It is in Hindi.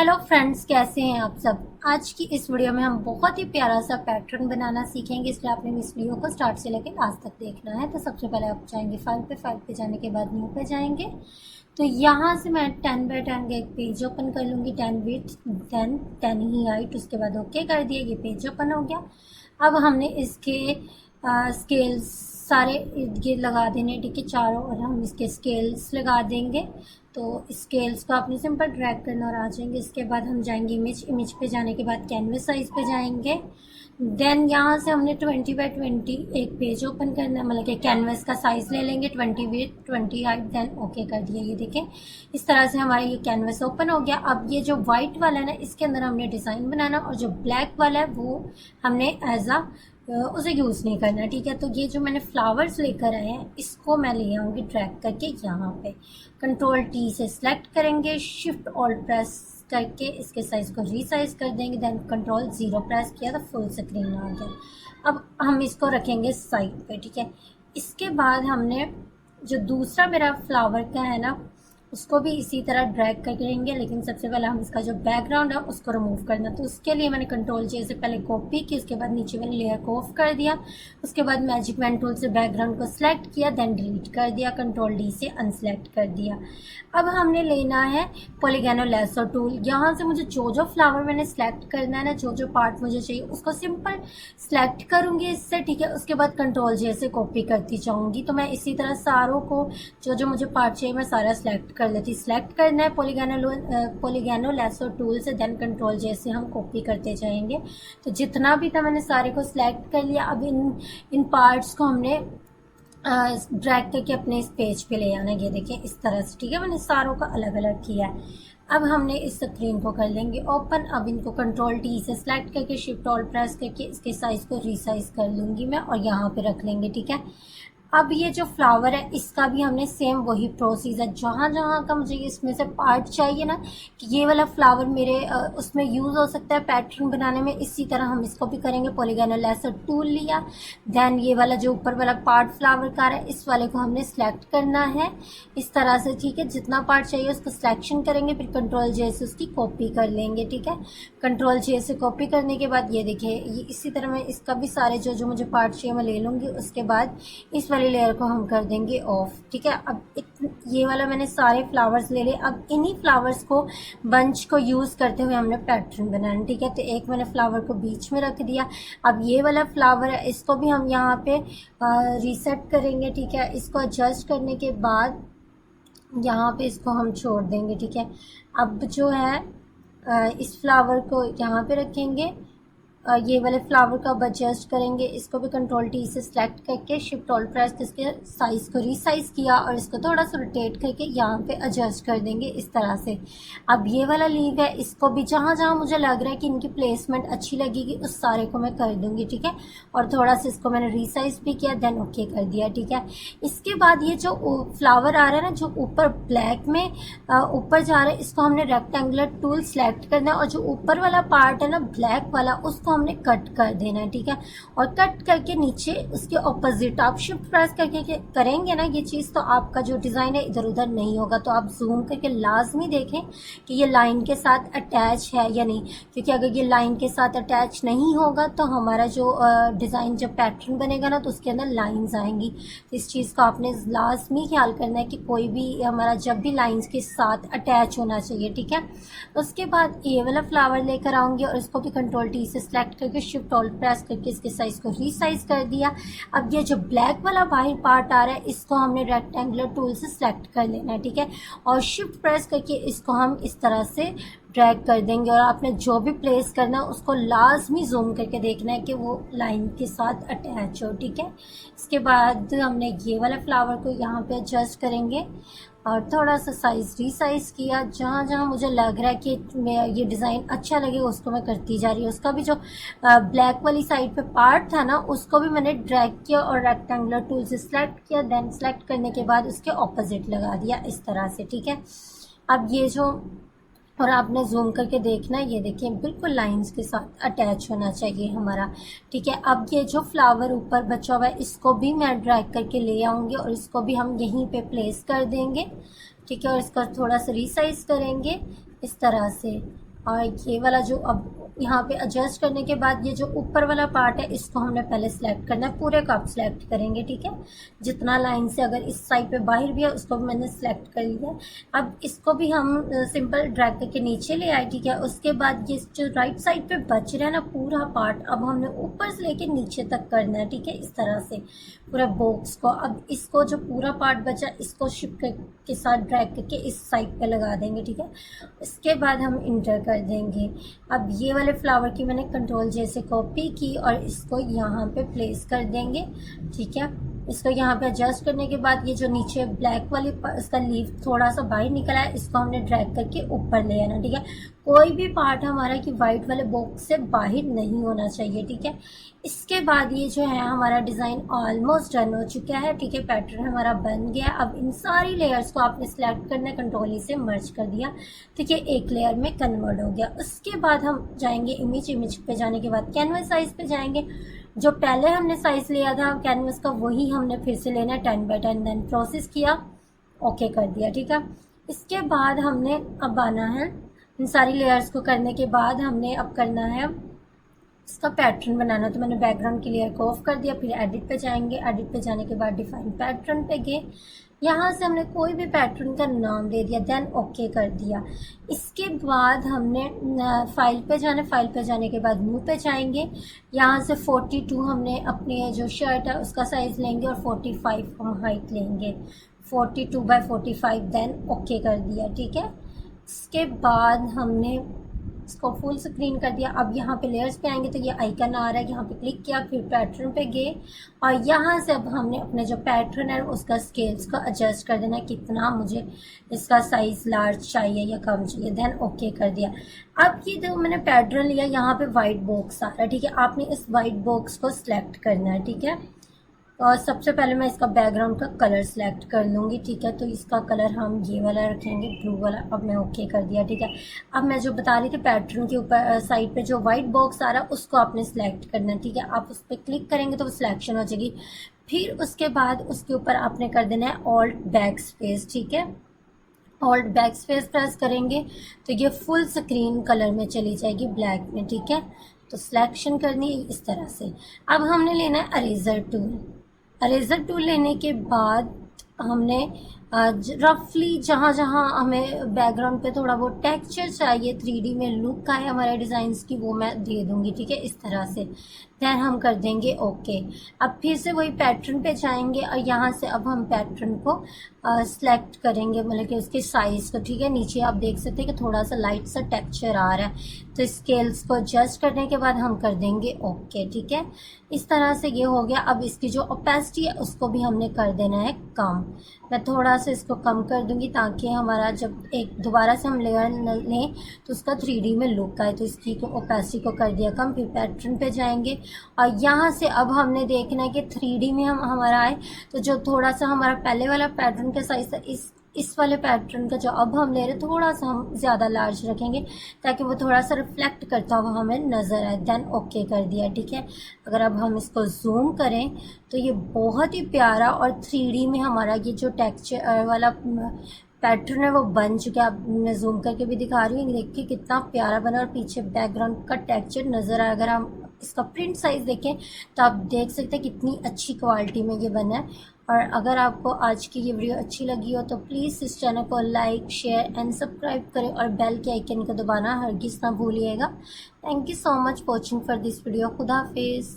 हेलो फ्रेंड्स, कैसे हैं आप सब। आज की इस वीडियो में हम बहुत ही प्यारा सा पैटर्न बनाना सीखेंगे, इसलिए आपने इस वीडियो को स्टार्ट से लेकर लास्ट तक देखना है। तो सबसे पहले आप जाएंगे फाइल पे जाने के बाद न्यू पे जाएंगे। तो यहाँ से मैं 10 बाय 10 का एक पेज ओपन कर लूँगी, 10 विड्थ 10 ही हाइट। उसके बाद ओके कर दिया, ये पेज ओपन हो गया। अब हमने इसके स्केल्स सारे इर्द गिर्द लगा देने, ठीक है, चारों, और हम इसके स्केल्स लगा देंगे। तो स्केल्स को आपने सिंपल ड्रैग करना और आ जाएंगे। इसके बाद हम जाएंगे इमेज पे जाने के बाद कैनवस साइज पे जाएंगे। देन यहाँ से हमने 20 बाय 20 एक पेज ओपन करना है, मतलब कि कैनवस का साइज़ ले लेंगे, 20 विड्थ 20 हाइट। देन ओके कर दिया। ये देखें, इस तरह से हमारा ये कैनवस ओपन हो गया। अब ये जो वाइट वाला है ना, इसके अंदर हमने डिज़ाइन बनाना, और जो ब्लैक वाला है वो हमने एज आ उसे यूज़ नहीं करना, ठीक है। तो ये जो मैंने फ्लावर्स लेकर आए हैं, इसको मैं ले आऊँगी ड्रैग करके यहाँ पे। कंट्रोल टी से सिलेक्ट करेंगे, शिफ्ट ऑल्ट प्रेस करके इसके साइज़ को रीसाइज कर देंगे। देन कंट्रोल 0 प्रेस किया तो फुल स्क्रीन आ गया। अब हम इसको रखेंगे साइड पे, ठीक है। इसके बाद हमने जो दूसरा मेरा फ्लावर का है ना, उसको भी इसी तरह ड्रैग करेंगे, लेकिन सबसे पहले हम इसका जो बैकग्राउंड है उसको रिमूव करना। तो उसके लिए मैंने कंट्रोल जे से पहले कॉपी की, उसके बाद नीचे वाली लेयर को ऑफ कर दिया। उसके बाद मैजिक पेन टूल से बैकग्राउंड को सिलेक्ट किया, देन डिलीट कर दिया, कंट्रोल डी से अनसेलेक्ट कर दिया। अब हमने लेना है पॉलीगोनल लैसो टूल। यहाँ से मुझे जो जो फ्लावर मैंने सेलेक्ट करना है ना, जो जो पार्ट मुझे चाहिए उसको सिंपल सेलेक्ट करूँगी इससे, ठीक है। उसके बाद कंट्रोल जे से कॉपी करती जाऊँगी। तो मैं इसी तरह सारों को जो जो मुझे पार्ट चाहिए मैं सारा सेलेक्ट कर लेती। सेलेक्ट करना है पॉलीगोनल लैसो टूल से, देन कंट्रोल जे से हम कॉपी करते जाएंगे। तो जितना भी था मैंने सारे को सिलेक्ट कर लिया। अब इन पार्ट्स को हमने ड्रैग करके अपने इस पेज पे ले आना। ये देखिए इस तरह से, ठीक है। मैंने सारों का अलग अलग किया है। अब हमने इस स्क्रीन को कर लेंगे ओपन। अब इनको कंट्रोल टी से सिलेक्ट करके शिफ्ट ऑल प्रेस करके इसके साइज़ को रीसाइज कर लूँगी मैं, और यहाँ पे रख लेंगे, ठीक है। अब ये जो फ्लावर है इसका भी हमने सेम वही प्रोसीजर, जहाँ जहाँ का मुझे इसमें से पार्ट चाहिए ना कि ये वाला फ्लावर मेरे उसमें यूज़ हो सकता है पैटर्न बनाने में, इसी तरह हम इसको भी करेंगे। पॉलीगोनल लैसो टूल लिया, देन ये वाला जो ऊपर वाला पार्ट फ्लावर का है इस वाले को हमने सेलेक्ट करना है इस तरह से, ठीक है। जितना पार्ट चाहिए उसको सिलेक्शन करेंगे, फिर कंट्रोल जे से उसकी कॉपी कर लेंगे, ठीक है। कंट्रोल जे से कॉपी करने के बाद ये देखिए, ये इसी तरह मैं इसका भी सारे जो जो मुझे पार्ट चाहिए मैं ले लूँगी। उसके बाद इस वाली लेयर को हम कर देंगे ऑफ, ठीक है। अब ये वाला मैंने सारे फ्लावर्स ले लिए। अब इन्हीं फ्लावर्स को बंच को यूज़ करते हुए हमने पैटर्न बनाना, ठीक है। तो एक मैंने फ्लावर को बीच में रख दिया। अब ये वाला फ्लावर है, इसको भी हम यहाँ पे रीसेट करेंगे, ठीक है। इसको एडजस्ट करने के बाद यहाँ पे इसको हम छोड़ देंगे, ठीक है। अब जो है इस फ्लावर को यहाँ पे रखेंगे, ये वाले फ्लावर का अब एडजस्ट करेंगे। इसको भी कंट्रोल टी से सिलेक्ट करके शिफ्ट ऑल प्रेस इसके साइज़ को रीसाइज किया, और इसको थोड़ा सा रोटेट करके यहाँ पे एडजस्ट कर देंगे इस तरह से। अब ये वाला लीव है, इसको भी जहाँ जहाँ मुझे लग रहा है कि इनकी प्लेसमेंट अच्छी लगेगी उस सारे को मैं कर दूँगी, ठीक है। और थोड़ा सा इसको मैंने रीसाइज भी किया, देन ओके कर दिया, ठीक है। इसके बाद ये जो फ्लावर आ रहा है ना, जो ऊपर ब्लैक में ऊपर जा रहा है, इसको हमने रेक्टेंगुलर टूल सेलेक्ट करना है, और जो ऊपर वाला पार्ट है ना ब्लैक वाला, उसको हमने कट कर देना है, ठीक है। और कट करके नीचे उसके ऑपोजिट आप शिफ्ट प्रेस करके करेंगे ना ये चीज़, तो आपका जो डिज़ाइन है इधर उधर नहीं होगा। तो आप जूम करके लाजमी देखें कि ये लाइन के साथ अटैच है या नहीं, क्योंकि अगर ये लाइन के साथ अटैच नहीं होगा तो हमारा जो डिज़ाइन जब पैटर्न बनेगा ना तो उसके अंदर लाइंस आएंगी। तो इस चीज़ का आपने लाजमी ख्याल करना है कि कोई भी हमारा जब भी लाइंस के साथ अटैच होना चाहिए, ठीक है। उसके बाद ये वाला फ्लावर लेकर आऊँगी, और इसको भी कंट्रोल टी से सेलेक्ट करके शिफ्ट ऑल प्रेस करके इसके साइज़ को रीसाइज कर दिया। अब ये जो ब्लैक वाला बाहर पार्ट आ रहा है इसको हमने रेक्टेंगुलर टूल से सेलेक्ट कर लेना है, ठीक है। और शिफ्ट प्रेस करके इसको हम इस तरह से ड्रैग कर देंगे, और आपने जो भी प्लेस करना है उसको लाजमी जूम करके देखना है कि वो लाइन के साथ अटैच हो, ठीक है। इसके बाद हमने ये वाला फ्लावर को यहाँ पे एडजस्ट करेंगे, और थोड़ा सा साइज़ रीसाइज किया। जहाँ जहाँ मुझे लग रहा है कि ये डिज़ाइन अच्छा लगे उसको मैं करती जा रही हूँ। उसका भी जो ब्लैक वाली साइड पे पार्ट था ना उसको भी मैंने ड्रैग किया और रेक्टेंगुलर टूल से सिलेक्ट किया, देन सेलेक्ट करने के बाद उसके ऑपोजिट लगा दिया इस तरह से, ठीक है। अब ये जो, और आपने जूम करके देखना है, ये देखिए बिल्कुल लाइंस के साथ अटैच होना चाहिए हमारा, ठीक है। अब ये जो फ्लावर ऊपर बचा हुआ है इसको भी मैं ड्रैग करके ले आऊँगी, और इसको भी हम यहीं पे प्लेस कर देंगे, ठीक है। और इसका थोड़ा सा रीसाइज करेंगे इस तरह से। और ये वाला जो अब यहाँ पे एडजस्ट करने के बाद ये जो ऊपर वाला पार्ट है इसको हमने पहले सेलेक्ट करना है, पूरे का आप सेलेक्ट करेंगे, ठीक है। जितना लाइन से अगर इस साइड पे बाहर भी है उसको भी मैंने सेलेक्ट कर लिया। अब इसको भी हम सिंपल ड्रैग करके नीचे ले आए, ठीक है। उसके बाद ये जो राइट साइड पे बच रहा है ना पूरा पार्ट, अब हमने ऊपर से लेके नीचे तक करना है, ठीक है, इस तरह से पूरा बॉक्स को। अब इसको जो पूरा पार्ट बचा इसको शिप के साथ ड्रैग करके इस साइड पे लगा देंगे, ठीक है। इसके बाद हम इंटर कर देंगे। अब ये वाले फ्लावर की मैंने कंट्रोल जे से कॉपी की और इसको यहाँ पे प्लेस कर देंगे, ठीक है। इसको यहाँ पे एडजस्ट करने के बाद ये जो नीचे ब्लैक वाली इसका लीफ थोड़ा सा बाहर निकला है इसको हमने ड्रैग करके ऊपर ले आना, ठीक है। कोई भी पार्ट हमारा कि वाइट वाले बॉक्स से बाहर नहीं होना चाहिए, ठीक है। इसके बाद ये जो है हमारा डिज़ाइन ऑलमोस्ट डन हो चुका है, ठीक है। पैटर्न हमारा बन गया। अब इन सारी लेयर्स को आपने सेलेक्ट करना है, कंट्रोल से मर्ज कर दिया, ठीक है, एक लेयर में कन्वर्ट हो गया। उसके बाद हम जाएंगे इमेज पे जाने के बाद कैनवस साइज पे जाएंगे। जो पहले हमने साइज लिया था कैनवस का वही हमने फिर से लेना है 10x10, देन प्रोसेस किया, ओके कर दिया, ठीक है। इसके बाद हमने अब आना है इन सारी लेयर्स को करने के बाद हमने अब करना है इसका पैटर्न बनाना। तो मैंने बैकग्राउंड की लेयर को ऑफ कर दिया, फिर एडिट पे जाएंगे, एडिट पे जाने के बाद डिफाइन पैटर्न पे गए, यहाँ से हमने कोई भी पैटर्न का नाम दे दिया, देन ओके कर दिया। इसके बाद हमने फाइल पे जाना, फाइल पे जाने के बाद न्यू पे जाएंगे, यहाँ से 42 हमने अपनी जो शर्ट है उसका साइज़ लेंगे और 45 हम हाइट लेंगे, 42x45, देन ओके कर दिया, ठीक है। इसके बाद हमने इसको फुल स्क्रीन कर दिया। अब यहाँ पे लेयर्स पे आएंगे तो ये आइकन आ रहा है, यहाँ पे क्लिक किया, फिर पैटर्न पे गए और यहाँ से अब हमने अपने जो पैटर्न है उसका स्केल्स को एडजस्ट कर देना है, कितना मुझे इसका साइज़ लार्ज चाहिए या कम चाहिए, देन ओके कर दिया। अब ये जो मैंने पैटर्न लिया यहाँ पे वाइट बॉक्स आ रहा है, ठीक है। आपने इस वाइट बॉक्स को सिलेक्ट करना है, ठीक है। और सबसे पहले मैं इसका बैकग्राउंड का कलर सेलेक्ट कर लूँगी, ठीक है। तो इसका कलर हम ये वाला रखेंगे, ब्लू वाला। अब मैं ओके कर दिया, ठीक है। अब मैं जो बता रही थी पैटर्न के ऊपर साइड पे जो वाइट बॉक्स आ रहा है उसको आपने सेलेक्ट करना है, ठीक है। आप उस पर क्लिक करेंगे तो वो सिलेक्शन हो जाएगी। फिर उसके बाद उसके ऊपर आपने कर देना है ऑल्ट बैक स्पेस, ठीक है। ऑल्ट बैक स्पेस प्रेस करेंगे तो ये फुल स्क्रीन कलर में चली जाएगी, ब्लैक में, ठीक है। तो सिलेक्शन करनी है इस तरह से। अब हमने लेना है अरेजर टूल। अरेजर टूल लेने के बाद हमने रफली जहाँ जहाँ हमें बैकग्राउंड पे थोड़ा बहुत टेक्सचर चाहिए, 3D में लुक आए हमारे डिज़ाइंस की, वो मैं दे दूँगी, ठीक है, इस तरह से। देन हम कर देंगे ओके। अब फिर से वही पैटर्न पे जाएंगे और यहाँ से अब हम पैटर्न को सिलेक्ट करेंगे, मतलब कि उसके साइज़ को, ठीक है। नीचे आप देख सकते हैं कि थोड़ा सा लाइट सा टेक्सचर आ रहा है, तो स्केल्स को एडजस्ट करने के बाद हम कर देंगे ओके, ठीक है। इस तरह से ये हो गया। अब इसकी जो ओपेसिटी है उसको भी हमने कर देना है कम। मैं थोड़ा सा इसको कम कर दूंगी ताकि हमारा जब एक दोबारा से हम लेयर लें तो उसका 3D में लुक आए। तो इसकी ओपेसिटी को कर दिया कम, फिर पैटर्न पे जाएंगे और यहाँ से अब हमने देखना है कि 3D में हम हमारा आए। तो जो थोड़ा सा हमारा पहले वाला पैटर्न का साइज था, इस वाले पैटर्न का जो अब हम ले रहे हैं थोड़ा सा हम ज़्यादा लार्ज रखेंगे ताकि वो थोड़ा सा रिफ्लेक्ट करता हुआ हमें नज़र आए। देन ओके कर दिया, ठीक है। अगर अब हम इसको जूम करें तो ये बहुत ही प्यारा और 3D में हमारा ये जो टेक्सचर वाला पैटर्न है वो बन चुका है। अब मैं जूम करके भी दिखा रही हूँ, देखिए कितना प्यारा बना और पीछे बैकग्राउंड का टेक्सचर नज़र आए। अगर हम इसका प्रिंट साइज़ देखें तो आप देख सकते हैं कितनी अच्छी क्वालिटी में ये बना है। और अगर आपको आज की ये वीडियो अच्छी लगी हो तो प्लीज़ इस चैनल को लाइक, शेयर एंड सब्सक्राइब करें और बेल के आइकन को दबाना हरगिज़ ना भूलिएगा। Thank you so much watching for this video. खुदा हाफिज़।